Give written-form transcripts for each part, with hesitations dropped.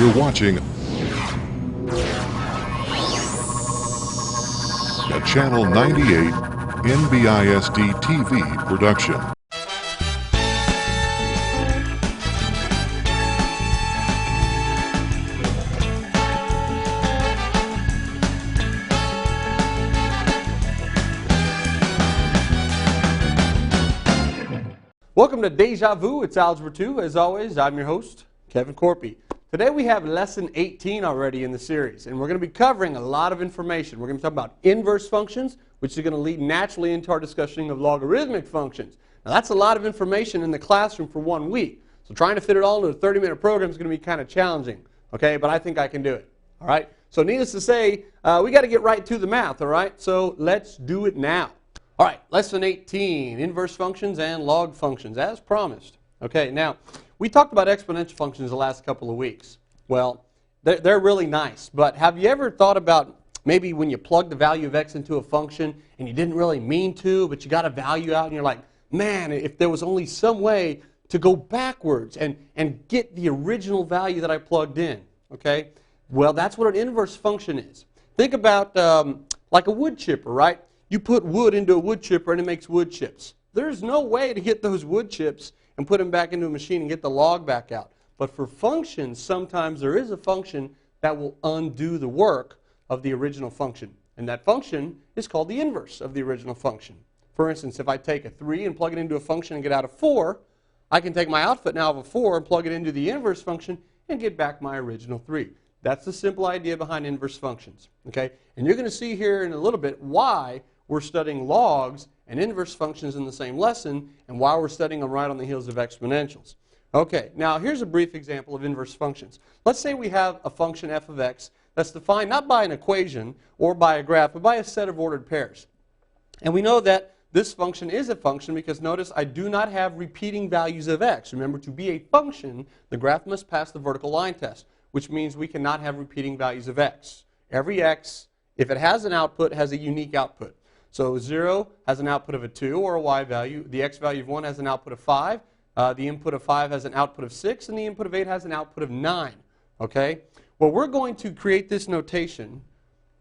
You're watching a Channel 98 NBISD TV production. Welcome to Deja Vu. It's Algebra 2. As always, I'm your host, Kevin Corpy. Today we have lesson 18 already in the series, and we're going to be covering a lot of information. We're going to talk about inverse functions, which is going to lead naturally into our discussion of logarithmic functions. Now that's a lot of information in the classroom for 1 week, so trying to fit it all into a 30-minute program is going to be kind of challenging, okay? But I think I can do it, all right? So needless to say, we got to get right to the math, all right? So let's do it now. All right, lesson 18, inverse functions and log functions, as promised. Okay, now, we talked about exponential functions the last couple of weeks. Well, they're really nice, but have you ever thought about maybe when you plug the value of x into a function and you didn't really mean to, but you got a value out and you're like, man, if there was only some way to go backwards and get the original value that I plugged in, okay? Well, that's what an inverse function is. Think about like a wood chipper, right? You put wood into a wood chipper and it makes wood chips. There's no way to get those wood chips and put them back into a machine and get the log back out. But for functions, sometimes there is a function that will undo the work of the original function. And that function is called the inverse of the original function. For instance, if I take a 3 and plug it into a function and get out a 4, I can take my output now of a 4 and plug it into the inverse function and get back my original 3. That's the simple idea behind inverse functions. Okay? And you're going to see here in a little bit why we're studying logs and inverse functions in the same lesson, and why we're studying them right on the heels of exponentials. Okay, now here's a brief example of inverse functions. Let's say we have a function f of x that's defined not by an equation or by a graph, but by a set of ordered pairs. And we know that this function is a function because notice I do not have repeating values of x. Remember, to be a function, the graph must pass the vertical line test, which means we cannot have repeating values of x. Every x, if it has an output, has a unique output. So 0 has an output of a 2 or a y value. The x value of 1 has an output of 5. The input of 5 has an output of 6. And the input of 8 has an output of 9. Okay? Well, we're going to create this notation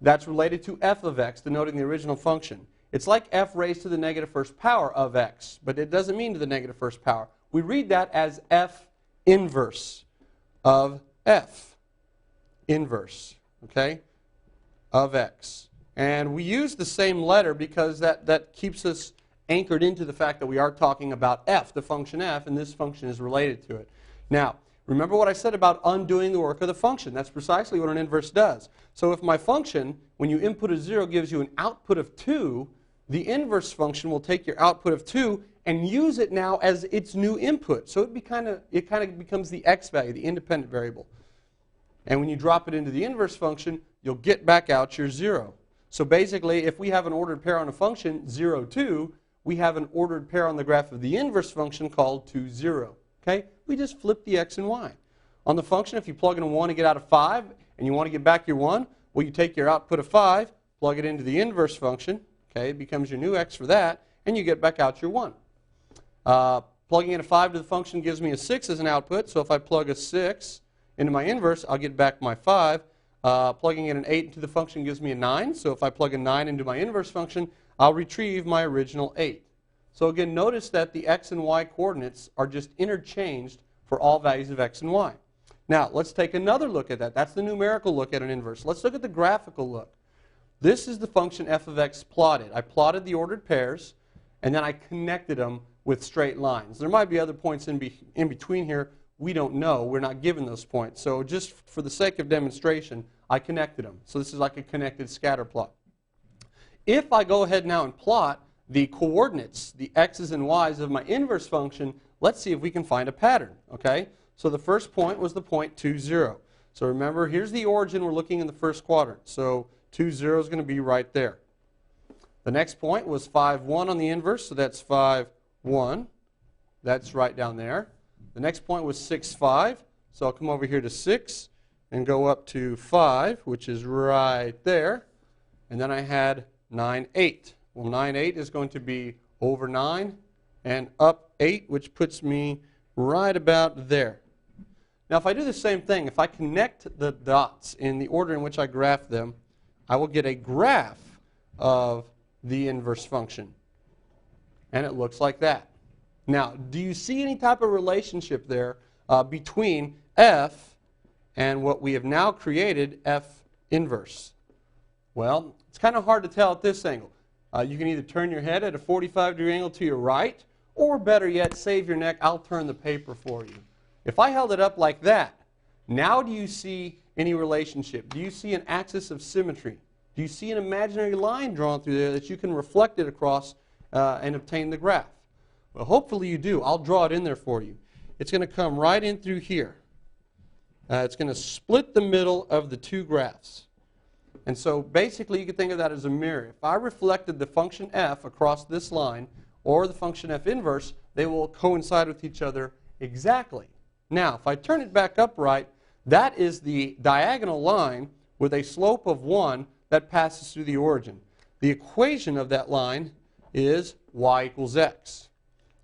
that's related to f of x, denoting the original function. It's like f raised to the negative first power of x, but it doesn't mean to the negative first power. We read that as f inverse of f. Inverse, okay, of x. And we use the same letter because that keeps us anchored into the fact that we are talking about f, the function f, and this function is related to it. Now, remember what I said about undoing the work of the function. That's precisely what an inverse does. So if my function, when you input a 0, gives you an output of 2, the inverse function will take your output of 2 and use it now as its new input. So it kind of becomes the x value, the independent variable. And when you drop it into the inverse function, you'll get back out your 0. So basically, if we have an ordered pair on a function, 0, 2, we have an ordered pair on the graph of the inverse function called 2, 0. Okay? We just flip the x and y. On the function, if you plug in a 1 and get out a 5, and you want to get back your 1, well, you take your output of 5, plug it into the inverse function. Okay? It becomes your new x for that, and you get back out your 1. Plugging in a 5 to the function gives me a 6 as an output, so if I plug a 6 into my inverse, I'll get back my 5. Plugging in an 8 into the function gives me a 9. So if I plug a 9 into my inverse function, I'll retrieve my original 8. So again, notice that the x and y coordinates are just interchanged for all values of x and y. Now, let's take another look at that. That's the numerical look at an inverse. Let's look at the graphical look. This is the function f of x plotted. I plotted the ordered pairs, and then I connected them with straight lines. There might be other points in between here. We don't know. We're not given those points. So just for the sake of demonstration, I connected them. So this is like a connected scatter plot. If I go ahead now and plot the coordinates, the x's and y's of my inverse function, let's see if we can find a pattern. Okay? So the first point was the point 2, 0. So remember, here's the origin. We're looking in the first quadrant. So 2, 0 is going to be right there. The next point was 5, 1 on the inverse. So that's 5, 1. That's right down there. The next point was 6, 5, so I'll come over here to 6 and go up to 5, which is right there. And then I had 9, 8. Well, 9, 8 is going to be over 9 and up 8, which puts me right about there. Now if I do the same thing, if I connect the dots in the order in which I graph them, I will get a graph of the inverse function. And it looks like that. Now, do you see any type of relationship there between f and what we have now created, f inverse? Well, it's kind of hard to tell at this angle. You can either turn your head at a 45-degree angle to your right, or better yet, save your neck, I'll turn the paper for you. If I held it up like that, now do you see any relationship? Do you see an axis of symmetry? Do you see an imaginary line drawn through there that you can reflect it across and obtain the graph? Well, hopefully you do. I'll draw it in there for you. It's going to come right in through here. It's going to split the middle of the two graphs. And so basically you can think of that as a mirror. If I reflected the function f across this line or the function f inverse, they will coincide with each other exactly. Now, if I turn it back upright, that is the diagonal line with a slope of 1 that passes through the origin. The equation of that line is y equals x.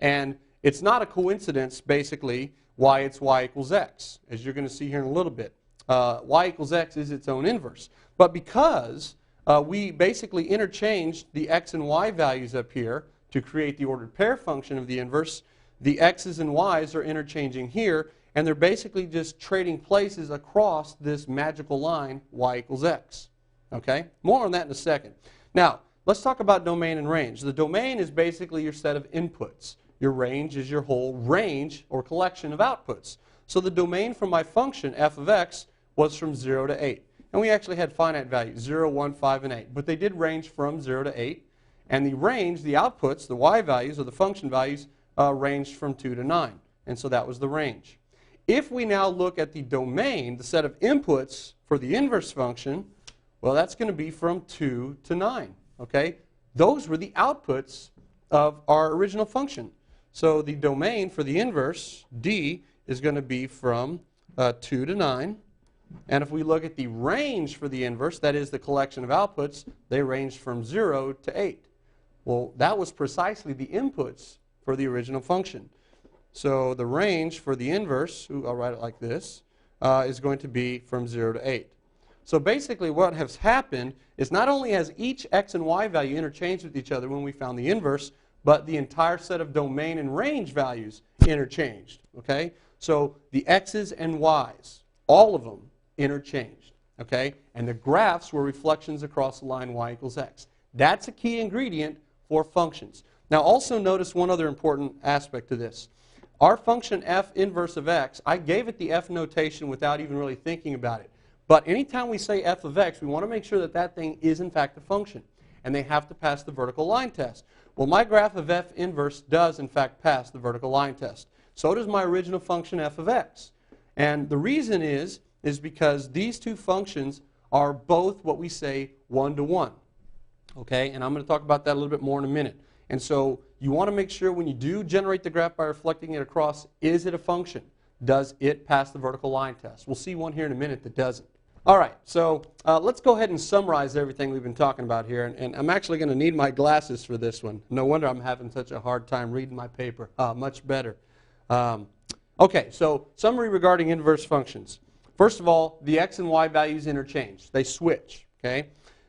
And it's not a coincidence, basically, why it's y equals x, as you're going to see here in a little bit. Y equals x is its own inverse. But because we basically interchanged the x and y values up here to create the ordered pair function of the inverse, the x's and y's are interchanging here, and they're basically just trading places across this magical line, y equals x. Okay? More on that in a second. Now, let's talk about domain and range. The domain is basically your set of inputs. Your range is your whole range or collection of outputs. So the domain for my function, f of x, was from 0 to 8. And we actually had finite values, 0, 1, 5, and 8. But they did range from 0 to 8. And the range, the outputs, the y values or the function values, ranged from 2 to 9. And so that was the range. If we now look at the domain, the set of inputs for the inverse function, well, that's going to be from 2 to 9. Okay? Those were the outputs of our original function. So the domain for the inverse, d, is going to be from 2 to 9. And if we look at the range for the inverse, that is the collection of outputs, they ranged from 0 to 8. Well, that was precisely the inputs for the original function. So the range for the inverse, I'll write it like this, is going to be from 0 to 8. So basically what has happened is not only has each x and y value interchanged with each other when we found the inverse, but the entire set of domain and range values interchanged. Okay? So the x's and y's, all of them interchanged. Okay? And the graphs were reflections across the line y equals x. That's a key ingredient for functions. Now also notice one other important aspect to this. Our function f inverse of x, I gave it the f notation without even really thinking about it. But anytime we say f of x, we want to make sure that that thing is in fact a function. And they have to pass the vertical line test. Well, my graph of f inverse does in fact pass the vertical line test. So does my original function f of x. And the reason is because these two functions are both what we say one-to-one. Okay? And I'm going to talk about that a little bit more in a minute. And so you want to make sure when you do generate the graph by reflecting it across, is it a function? Does it pass the vertical line test? We'll see one here in a minute that doesn't. All right, so let's go ahead and summarize everything we've been talking about here. And I'm actually going to need my glasses for this one. No wonder I'm having such a hard time reading my paper. Much better. Okay, so summary regarding inverse functions. First of all, the x and y values interchange. They switch. Okay?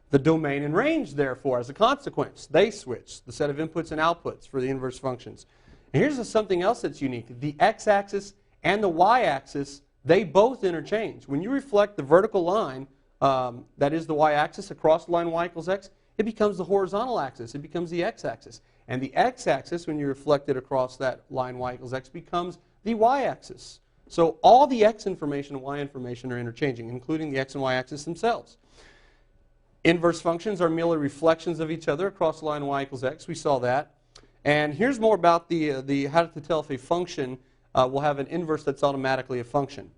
The domain and range, therefore, as a consequence, they switch. The set of inputs and outputs for the inverse functions. And here's something else that's unique. The x-axis and the y-axis, they both interchange. When you reflect the vertical line, that is the y-axis, across the line y equals x, it becomes the horizontal axis. It becomes the x-axis. And the x-axis, when you reflect it across that line y equals x, becomes the y-axis. So all the x information and y information are interchanging, including the x and y-axis themselves. Inverse functions are merely reflections of each other across the line y equals x. We saw that. And here's more about the how to tell if a function will have an inverse that's automatically a function.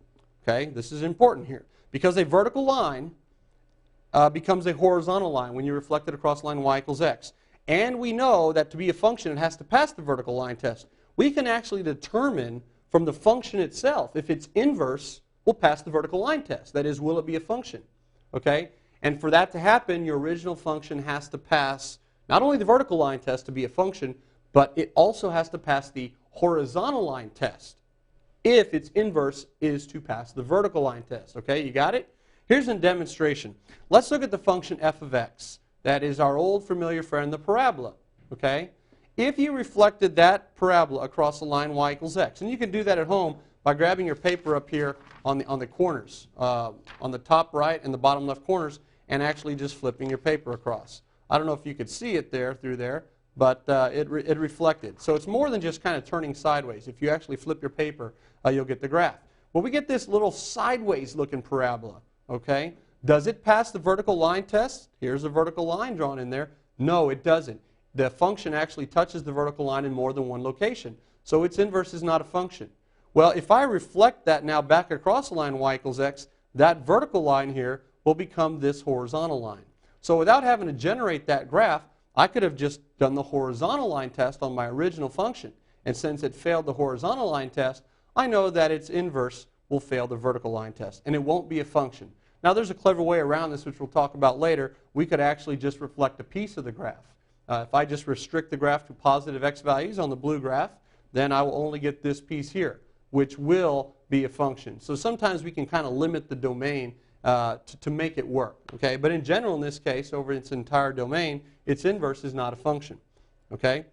Okay, this is important here. Because a vertical line becomes a horizontal line when you reflect it across the line y equals x. And we know that to be a function, it has to pass the vertical line test. We can actually determine from the function itself if its inverse will pass the vertical line test. That is, will it be a function? Okay? And for that to happen, your original function has to pass not only the vertical line test to be a function, but it also has to pass the horizontal line test. if its inverse is to pass the vertical line test. Okay, you got it? Here's a demonstration. Let's look at the function f of x. That is our old familiar friend, the parabola. Okay? If you reflected that parabola across the line y equals x, and you can do that at home by grabbing your paper up here on the corners, on the top right and the bottom left corners, and actually just flipping your paper across. I don't know if you could see it there through there, but it reflected. So it's more than just kind of turning sideways. If you actually flip your paper, you'll get the graph. Well, we get this little sideways looking parabola. Okay? Does it pass the vertical line test? Here's a vertical line drawn in there. No, it doesn't. The function actually touches the vertical line in more than one location. So its inverse is not a function. Well, if I reflect that now back across the line y equals x, that vertical line here will become this horizontal line. So without having to generate that graph, I could have just done the horizontal line test on my original function. And since it failed the horizontal line test, I know that its inverse will fail the vertical line test, and it won't be a function. Now there's a clever way around this, which we'll talk about later. We could actually just reflect a piece of the graph. If I just restrict the graph to positive x values on the blue graph, then I will only get this piece here, which will be a function. So sometimes we can kind of limit the domain to make it work. Okay? But in general, in this case, over its entire domain, its inverse is not a function. Okay?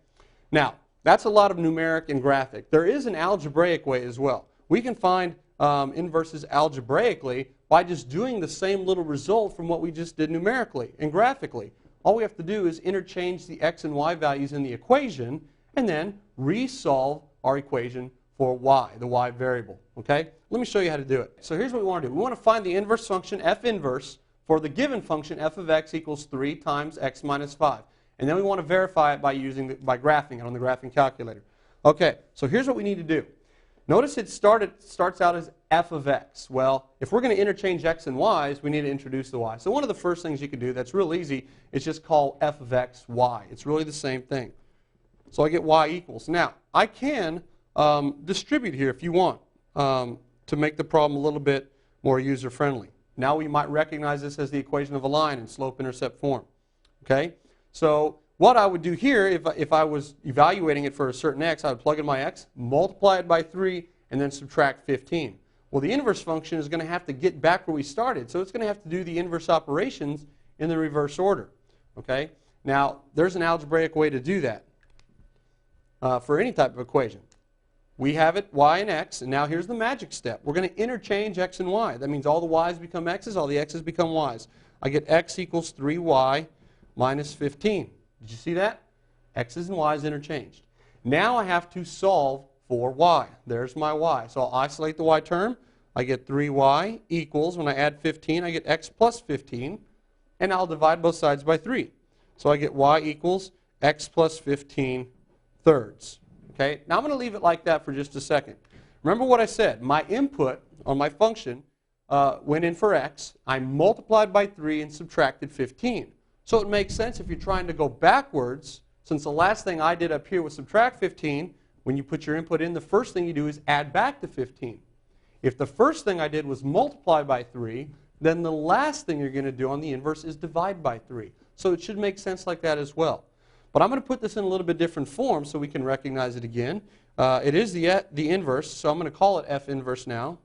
Now, that's a lot of numeric and graphic. There is an algebraic way as well. We can find inverses algebraically by just doing the same little result from what we just did numerically and graphically. All we have to do is interchange the x and y values in the equation and then resolve our equation for y, the y variable. Okay? Let me show you how to do it. So here's what we want to do. We want to find the inverse function f inverse for the given function f of x equals 3 times x minus 5. And then we want to verify it by graphing it on the graphing calculator. Okay, so here's what we need to do. Notice it starts out as f of x. Well, if we're going to interchange x and y's, we need to introduce the y. So one of the first things you can do that's real easy is just call f of x y. It's really the same thing. So I get y equals. Now, I can distribute here if you want to make the problem a little bit more user-friendly. Now we might recognize this as the equation of a line in slope-intercept form. Okay? So what I would do here, if I was evaluating it for a certain x, I would plug in my x, multiply it by 3, and then subtract 15. Well, the inverse function is going to have to get back where we started, so it's going to have to do the inverse operations in the reverse order. Okay? Now, there's an algebraic way to do that for any type of equation. We have it y and x, and now here's the magic step. We're going to interchange x and y. That means all the y's become x's, all the x's become y's. I get x equals 3y minus 15. Did you see that? X's and y's interchanged. Now I have to solve for y. There's my y. So I'll isolate the y term. I get 3y equals, when I add 15, I get x plus 15. And I'll divide both sides by 3. So I get y equals x plus 15 thirds. Okay? Now I'm going to leave it like that for just a second. Remember what I said. My input on my function went in for x. I multiplied by 3 and subtracted 15. So it makes sense if you're trying to go backwards, since the last thing I did up here was subtract 15, when you put your input in, the first thing you do is add back to 15. If the first thing I did was multiply by 3, then the last thing you're going to do on the inverse is divide by 3. So it should make sense like that as well. But I'm going to put this in a little bit different form so we can recognize it again. It is the inverse, so I'm going to call it f inverse now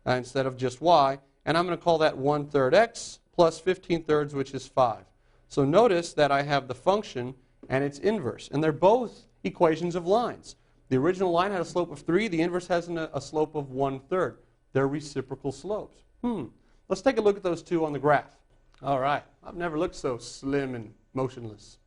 instead of just y. And I'm going to call that 1/3 x plus 15 thirds, which is 5. So notice that I have the function and its inverse. And they're both equations of lines. The original line had a slope of 3. The inverse has a slope of 1/3. They're reciprocal slopes. Let's take a look at those two on the graph. All right. I've never looked so slim and motionless.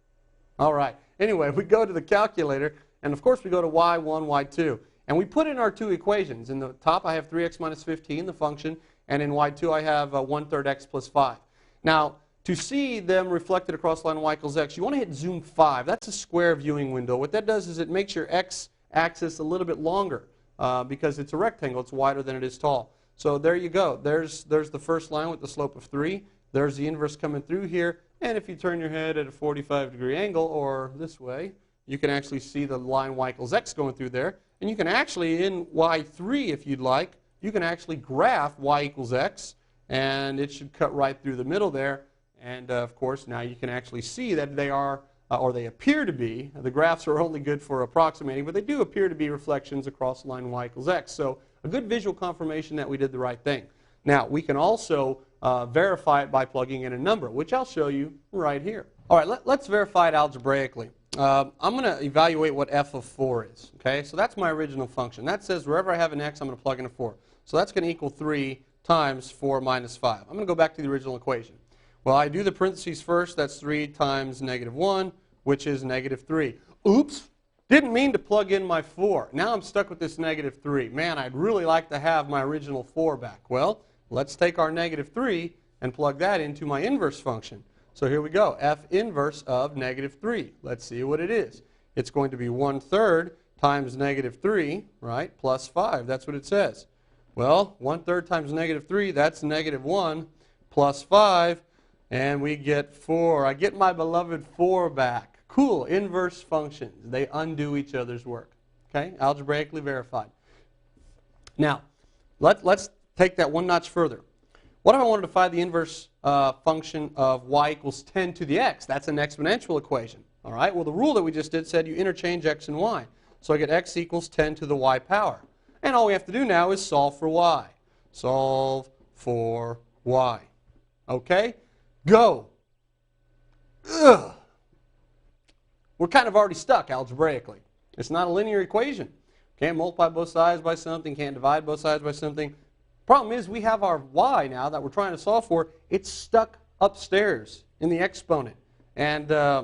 All right. Anyway, we go to the calculator, and of course we go to y1, y2. And we put in our two equations. In the top I have 3x minus 15, the function, and in y2 I have 1/3 x plus 5. Now, to see them reflected across the line y equals x, you want to hit zoom 5. That's a square viewing window. What that does is it makes your x-axis a little bit longer because it's a rectangle. It's wider than it is tall. So there you go. There's the first line with the slope of 3. There's the inverse coming through here. And if you turn your head at a 45-degree angle, or this way, you can actually see the line y equals x going through there. And you can actually, in y3, if you'd like, you can actually graph y equals x. And it should cut right through the middle there. And of course, now you can actually see that they are or they appear to be. The graphs are only good for approximating, but they do appear to be reflections across the line y equals x. So a good visual confirmation that we did the right thing. Now, we can also verify it by plugging in a number, which I'll show you right here. All right, let's verify it algebraically. I'm going to evaluate what f of 4 is. Okay, so that's my original function. That says wherever I have an x, I'm going to plug in a 4. So that's going to equal 3 times 4 minus 5. I'm going to go back to the original equation. Well, I do the parentheses first. That's 3 times negative 1, which is negative 3. Oops, didn't mean to plug in my 4. Now I'm stuck with this negative 3. Man, I'd really like to have my original 4 back. Well, let's take our negative 3 and plug that into my inverse function. So here we go, f inverse of negative 3. Let's see what it is. It's going to be 1/3 times negative 3, right, plus 5. That's what it says. Well, 1/3 times negative 3, that's negative 1 plus 5, and we get 4. I get my beloved 4 back. Cool, inverse functions. They undo each other's work. Okay, algebraically verified. Now, let's take that one notch further. What if I wanted to find the inverse function of y equals 10 to the x? That's an exponential equation. All right, well, the rule that we just did said you interchange x and y. So I get x equals 10 to the y power. And all we have to do now is solve for y. Solve for y. Okay? Go. Ugh. We're kind of already stuck algebraically. It's not a linear equation. Can't multiply both sides by something, can't divide both sides by something. Problem is, we have our y now that we're trying to solve for. It's stuck upstairs in the exponent. And I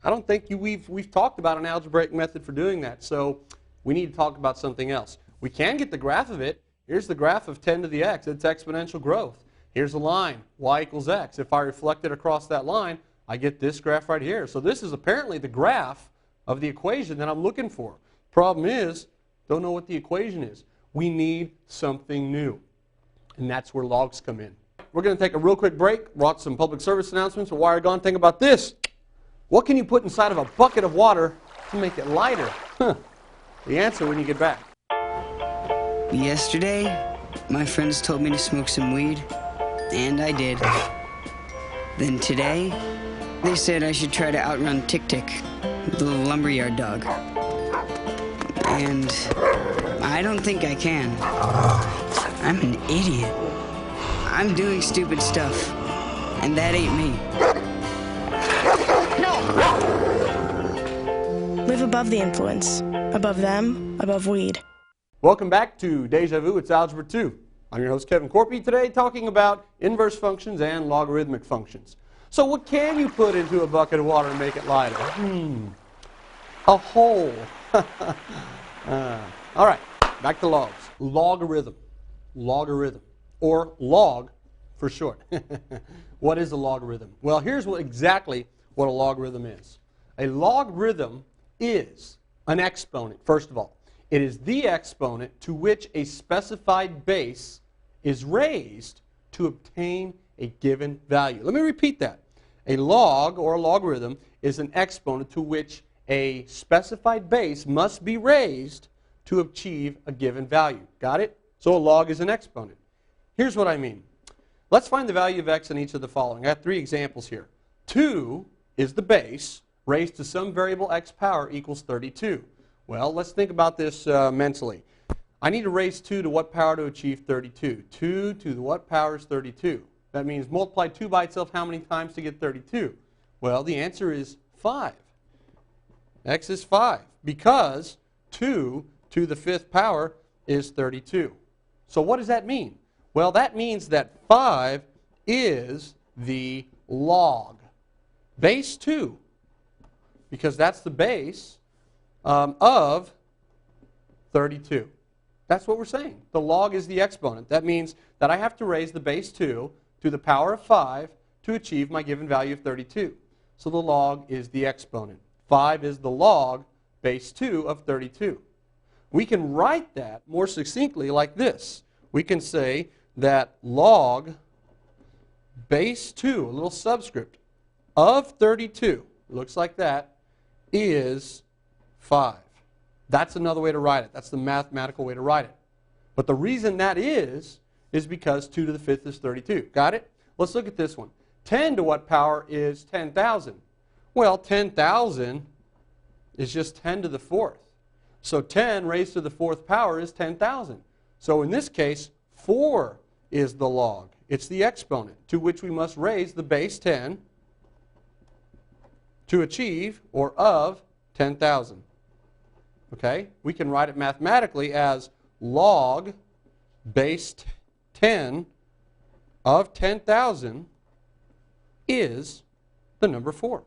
don't think we've talked about an algebraic method for doing that. So we need to talk about something else. We can get the graph of it. Here's the graph of 10 to the x. It's exponential growth. Here's a line, y equals x. If I reflect it across that line, I get this graph right here. So this is apparently the graph of the equation that I'm looking for. Problem is, don't know what the equation is. We need something new. And that's where logs come in. We're going to take a real quick break, watch some public service announcements. While you're gone, think about this. What can you put inside of a bucket of water to make it lighter? The answer when you get back. Yesterday, my friends told me to smoke some weed, and I did. Then today, they said I should try to outrun Tick-Tick, the little lumberyard dog. And I don't think I can. I'm an idiot. I'm doing stupid stuff, and that ain't me. Live above the influence. Above them, above weed. Welcome back to Deja Vu. It's Algebra 2. I'm your host, Kevin Corpy, today talking about inverse functions and logarithmic functions. So what can you put into a bucket of water and make it lighter? A hole. All right, back to logs. Logarithm. Logarithm. Or log for short. What is a logarithm? Well, here's exactly what a logarithm is. A logarithm is an exponent, first of all. It is the exponent to which a specified base is raised to obtain a given value. Let me repeat that. A log or a logarithm is an exponent to which a specified base must be raised to achieve a given value. Got it? So a log is an exponent. Here's what I mean. Let's find the value of x in each of the following. I have 3 examples here. 2 is the base raised to some variable x power equals 32. Well, let's think about this mentally. I need to raise 2 to what power to achieve 32? 2 to the what power is 32? That means multiply 2 by itself how many times to get 32? Well, the answer is 5. X is 5 because 2 to the 5th power is 32. So what does that mean? Well, that means that 5 is the log. Base 2, because that's the base of 32. That's what we're saying. The log is the exponent. That means that I have to raise the base 2 to the power of 5 to achieve my given value of 32. So the log is the exponent. 5 is the log base 2 of 32. We can write that more succinctly like this. We can say that log base 2, a little subscript, of 32, looks like that, is 5. That's another way to write it. That's the mathematical way to write it. But the reason that is because 2 to the 5th is 32. Got it? Let's look at this one. 10 to what power is 10,000? Well, 10,000 is just 10 to the fourth. So 10 raised to the fourth power is 10,000. So in this case, 4 is the log. It's the exponent to which we must raise the base 10 to achieve or of 10,000. Okay? We can write it mathematically as log base 10 of 10,000 is the number 4.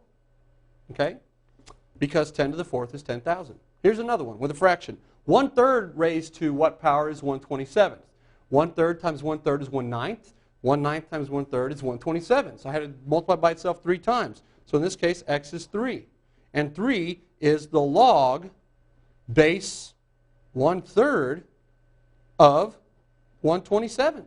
Okay? Because 10 to the fourth is 10,000. Here's another one with a fraction. 1/3 raised to what power is 1/27? 1/3 times 1/3 is 1/9. 1/9 times 1/3 is 1/27. So I had to multiply by itself 3 times. So in this case, x is 3. And 3 is the log base 1/3 of 1/27.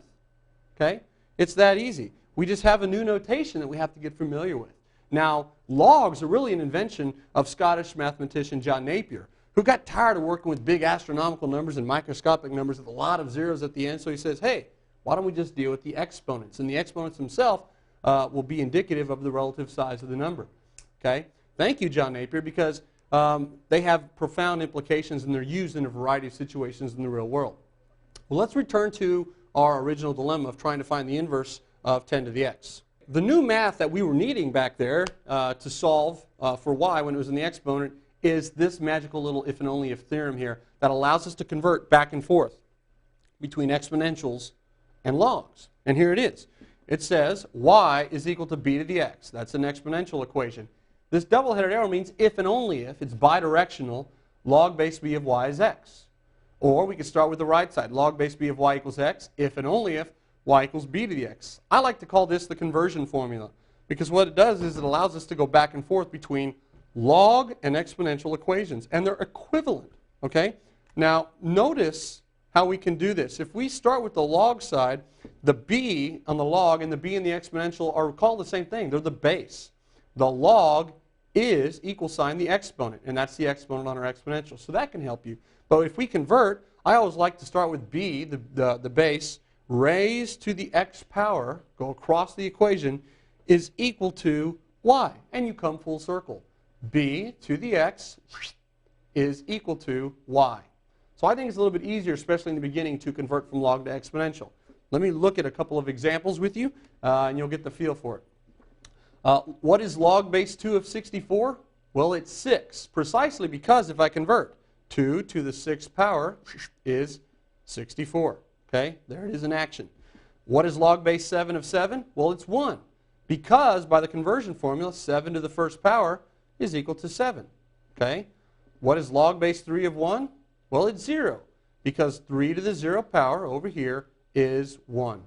Okay? It's that easy. We just have a new notation that we have to get familiar with. Now, logs are really an invention of Scottish mathematician John Napier, who got tired of working with big astronomical numbers and microscopic numbers with a lot of zeros at the end. So he says, hey, why don't we just deal with the exponents? And the exponents themselves will be indicative of the relative size of the number. Okay? Thank you, John Napier, because they have profound implications and they're used in a variety of situations in the real world. Well, let's return to our original dilemma of trying to find the inverse of 10 to the x. The new math that we were needing back there to solve for y when it was in the exponent is this magical little if and only if theorem here that allows us to convert back and forth between exponentials and logs. And here it is. It says y is equal to b to the x. That's an exponential equation. This double-headed arrow means if and only if. It's bidirectional. Log base b of y is x. Or we could start with the right side. Log base b of y equals x if and only if y equals b to the x. I like to call this the conversion formula because what it does is it allows us to go back and forth between log and exponential equations, and they're equivalent. Okay? Now, notice how we can do this. If we start with the log side, the b on the log and the b in the exponential are called the same thing. They're the base. The log is equal sign the exponent, and that's the exponent on our exponential. So that can help you. But if we convert, I always like to start with b, the base, raised to the x power, go across the equation, is equal to y. And you come full circle. B to the x is equal to y. So I think it's a little bit easier, especially in the beginning, to convert from log to exponential. Let me look at a couple of examples with you, and you'll get the feel for it. What is log base 2 of 64? Well, it's 6, precisely because if I convert, 2 to the 6th power is 64. Okay, there it is in action. What is log base 7 of 7? Well, it's 1, because by the conversion formula, 7 to the 1st power is equal to 7. Okay, what is log base 3 of 1? Well, it's 0, because 3 to the 0th power over here is 1.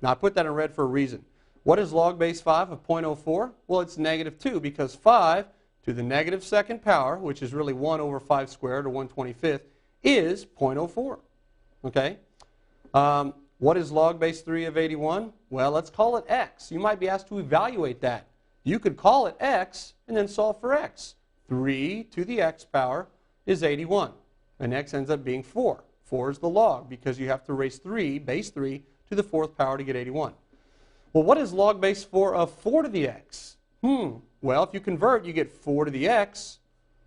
Now, I put that in red for a reason. What is log base 5 of 0.04? Well, it's negative 2, because 5 to the negative 2nd power, which is really 1 over 5 squared, or 1/25th, is 0.04. Okay? What is log base 3 of 81? Well, let's call it x. You might be asked to evaluate that. You could call it x and then solve for x. 3 to the x power is 81. And x ends up being 4. 4 is the log because you have to raise 3, base 3, to the 4th power to get 81. Well, what is log base 4 of 4 to the x? Well, if you convert, you get 4 to the x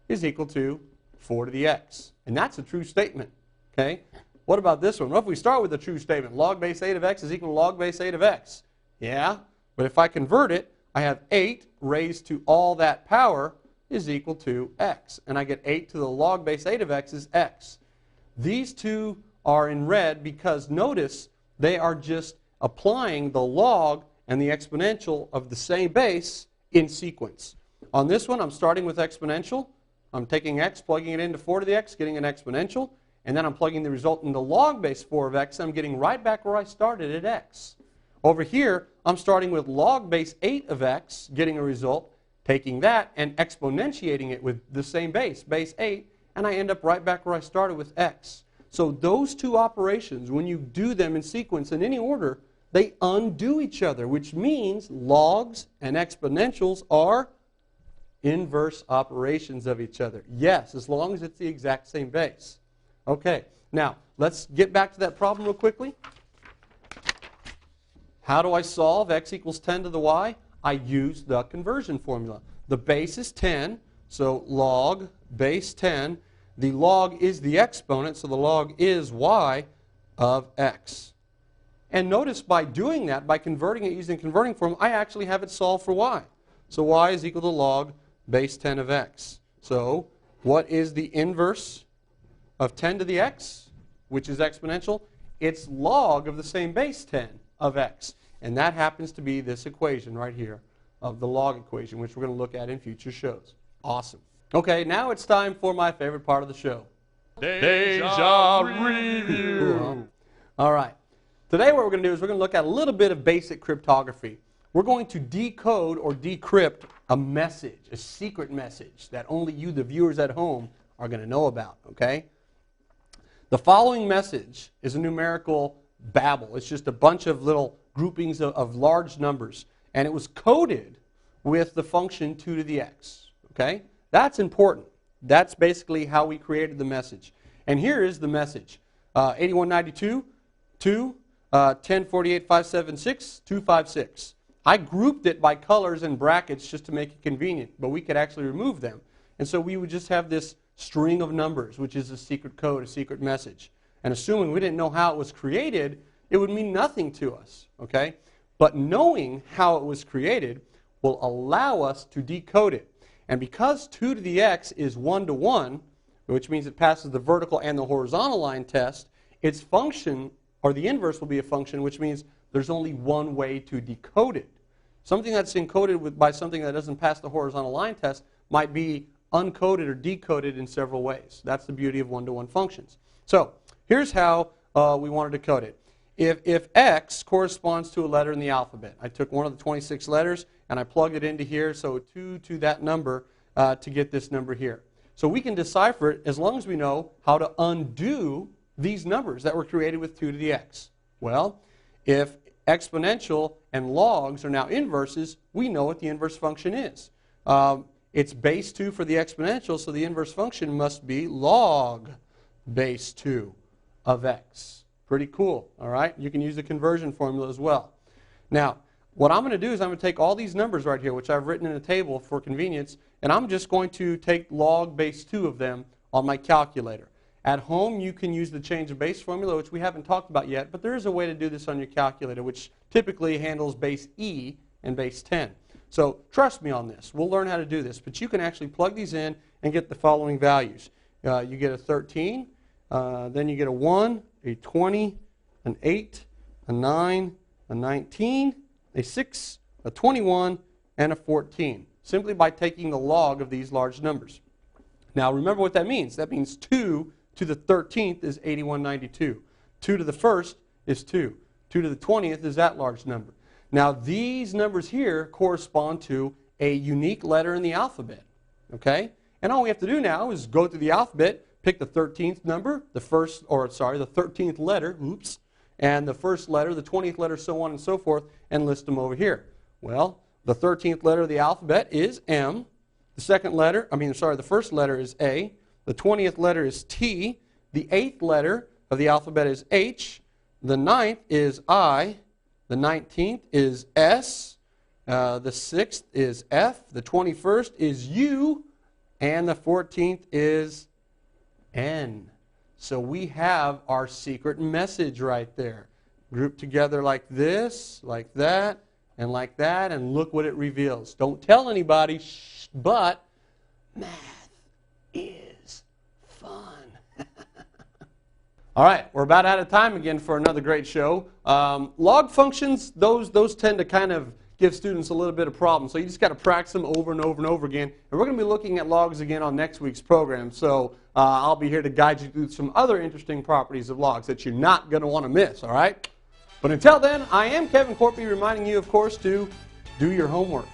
is equal to 4 to the x. And that's a true statement. Okay? What about this one? Well, if we start with a true statement, log base 8 of x is equal to log base 8 of x. Yeah, but if I convert it, I have 8 raised to all that power is equal to x. And I get 8 to the log base 8 of x is x. These two are in red because notice they are just applying the log and the exponential of the same base in sequence. On this one, I'm starting with exponential. I'm taking x, plugging it into 4 to the x, getting an exponential. And then I'm plugging the result into log base 4 of x, and I'm getting right back where I started at x. Over here, I'm starting with log base 8 of x, getting a result, taking that and exponentiating it with the same base, base 8, and I end up right back where I started with x. So those two operations, when you do them in sequence in any order, they undo each other, which means logs and exponentials are inverse operations of each other. Yes, as long as it's the exact same base. Okay, now let's get back to that problem real quickly. How do I solve x equals 10 to the y? I use the conversion formula. The base is 10, so log base 10. The log is the exponent, so the log is y of x. And notice by doing that, by converting it using converting form, I actually have it solved for y. So y is equal to log base 10 of x. So what is the inverse of 10 to the x, which is exponential? It's log of the same base 10 of x. And that happens to be this equation right here of the log equation, which we're going to look at in future shows. Awesome. Okay, now it's time for my favorite part of the show. Deja review. Cool, huh? All right. Today what we're going to do is we're going to look at a little bit of basic cryptography. We're going to decode or decrypt a message, a secret message that only you, the viewers at home, are going to know about, okay? The following message is a numerical babble. It's just a bunch of little groupings of large numbers, and it was coded with the function 2 to the x, okay? That's important. That's basically how we created the message. And here is the message. 8192, 2, 1048, 576, 256. I grouped it by colors and brackets just to make it convenient, but we could actually remove them. And so we would just have this string of numbers, which is a secret code, a secret message. And assuming we didn't know how it was created, it would mean nothing to us, okay? But knowing how it was created will allow us to decode it. And because 2 to the x is 1 to 1, which means it passes the vertical and the horizontal line test, its function, or the inverse, will be a function, which means there's only one way to decode it. Something that's encoded by something that doesn't pass the horizontal line test might be uncoded or decoded in several ways. That's the beauty of one-to-one functions. So here's how we wanted to code it. If x corresponds to a letter in the alphabet, I took one of the 26 letters and I plugged it into here, so 2 to that number to get this number here. So we can decipher it as long as we know how to undo these numbers that were created with 2 to the x. Well, if exponential and logs are now inverses, we know what the inverse function is. It's base 2 for the exponential, so the inverse function must be log base 2 of x. Pretty cool, all right? You can use the conversion formula as well. Now, what I'm going to do is I'm going to take all these numbers right here, which I've written in a table for convenience, and I'm just going to take log base 2 of them on my calculator. At home, you can use the change of base formula, which we haven't talked about yet, but there is a way to do this on your calculator, which typically handles base e and base 10. So trust me on this. We'll learn how to do this, but you can actually plug these in and get the following values. You get a 13, then you get a 1, a 20, an 8, a 9, a 19, a 6, a 21, and a 14, simply by taking the log of these large numbers. Now remember what that means. That means 2 to the 13th is 8192. 2 to the 1st is 2. 2 to the 20th is that large number. Now these numbers here correspond to a unique letter in the alphabet. Okay? And all we have to do now is go through the alphabet, pick the 13th number, the 13th letter, oops, and the first letter, the 20th letter, so on and so forth, and list them over here. Well, the 13th letter of the alphabet is M. The first letter is A. The 20th letter is T. The 8th letter of the alphabet is H. The 9th is I. The 19th is S. The 6th is F. The 21st is U. And the 14th is N. So we have our secret message right there. Grouped together like this, like that, and look what it reveals. Don't tell anybody, but math is fun. All right, we're about out of time again for another great show. Log functions, those tend to kind of give students a little bit of problems. So you just got to practice them over and over and over again. And we're going to be looking at logs again on next week's program. So I'll be here to guide you through some other interesting properties of logs that you're not going to want to miss, all right? But until then, I am Kevin Corpy reminding you, of course, to do your homework.